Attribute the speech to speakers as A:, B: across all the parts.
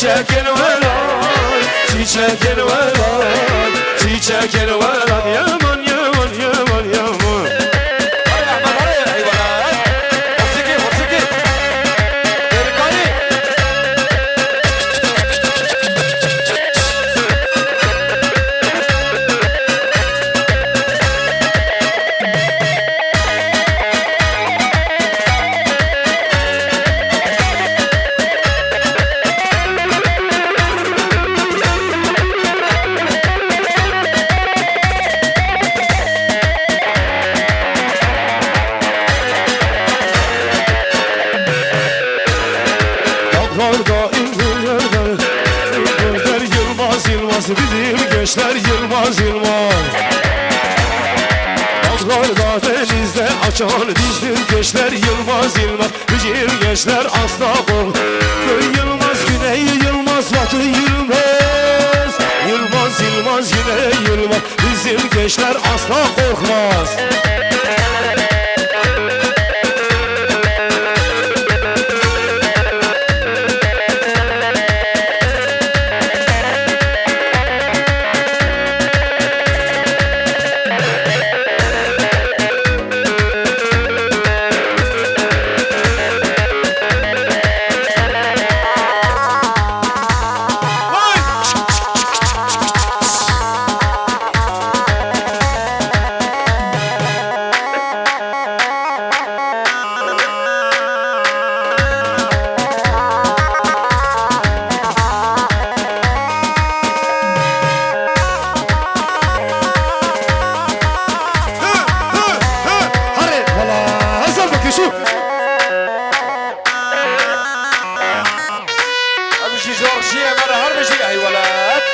A: çiçekin velan, çiçekin velan, çiçekin velan. Yaman yaman yaman yaman.
B: Hadi Ahmet hadi eyvallah. Musiki musiki. Delikani.
A: Dağlarda inliyorlar, gözler yılmaz yılmaz, bizim gençler yılmaz yılmaz. Dağlarda denizde açan dizdir gençler yılmaz yılmaz, bizim gençler asla kork. Köy yılmaz, güney yılmaz, batı yılmaz, yılmaz yılmaz yine yılmaz, bizim gençler asla korkmaz.
B: امشي جورجيا مرة هرمشي يا ولد.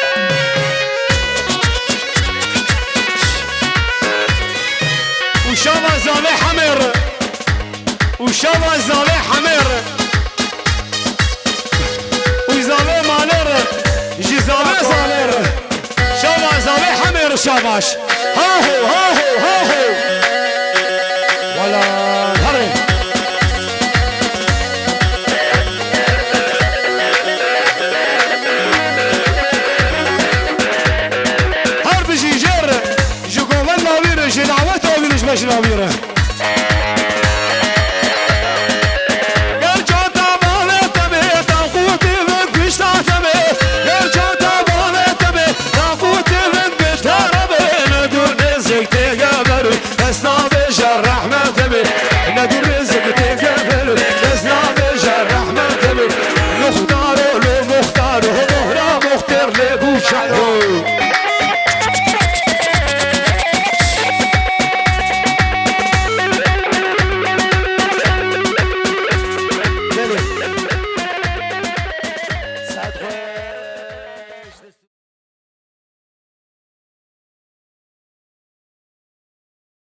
A: وشاما زالي حمر، وشاما زالي حمر، وزالي مالر، جزالي زالر، شاما زالي حمر شاباش. ها هو ها هو ها هو.